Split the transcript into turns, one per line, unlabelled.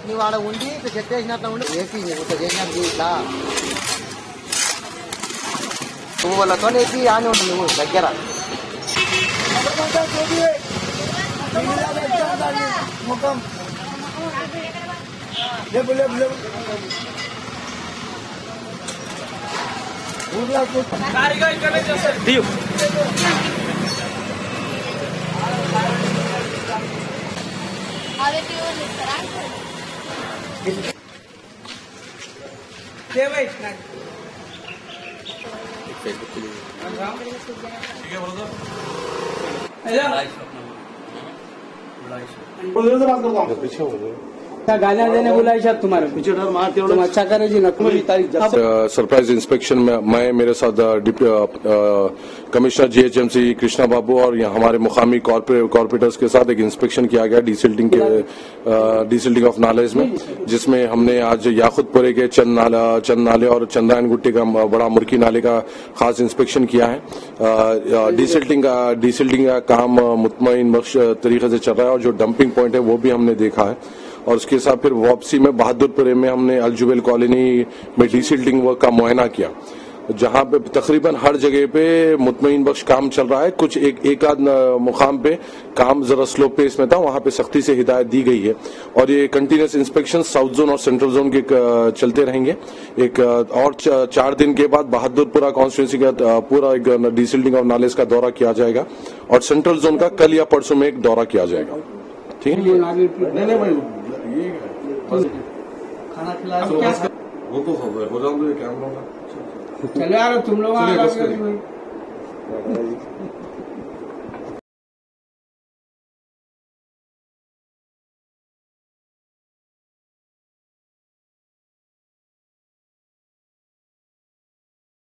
నువ్వు ఆడ ఉండి ఇట్లా చెప్పేసినట్టు ఉండి ఏపీ ఇట్లా చేసినట్టు ఇట్లా నువ్వు వాళ్ళతో ఏపీ అని ఉంటుంది నువ్వు దగ్గర ముఖం లేపు లేపు లేపు ఊర్లో
गालियां देने बुलाई शायद तुम्हारे तुम अच्छा करे जी
सरप्राइज इंस्पेक्शन में मैं मेरे साथ कमिश्नर जीएचएमसी कृष्णा बाबू और हमारे मुकामी कॉर्पोरेटर्स के साथ एक इंस्पेक्शन किया गया डीसिल्टिंग ऑफ नालेज में, जिसमें हमने आज याकुतपुरे के चंद नाले और चंदायन गुट्टी का बड़ा मुर्की नाले का खास इंस्पेक्शन किया है। डीसिल्टिंग का काम मुतमईन बख्श तरीके से चल रहा है और जो डंपिंग पॉइंट है वो भी हमने देखा है। और उसके साथ फिर वापसी में बहादुरपुरे में हमने अलजुबेल कॉलोनी में डीसिल्टिंग वर्क का मुआयना किया, जहां पे तकरीबन हर जगह पे मुतमईन बख्श काम चल रहा है। कुछ एक आध मुकाम पे काम जरा स्लो पेस में था, वहां पे सख्ती से हिदायत दी गई है और ये कंटिन्यूस इंस्पेक्शन साउथ जोन और सेंट्रल जोन के चलते रहेंगे। एक और 4 दिन के बाद बहादुरपुरा कॉन्स्टिट्यूंसी का पूरा एक डीसिल्टिंग ऑफ नालेज का दौरा किया जाएगा और सेंट्रल जोन का कल या परसों में एक दौरा किया जाएगा। ठीक है, नहीं भाई
खाना खिलाया
वो तो हो जाओ कैमरा
चलो यार तुम लोग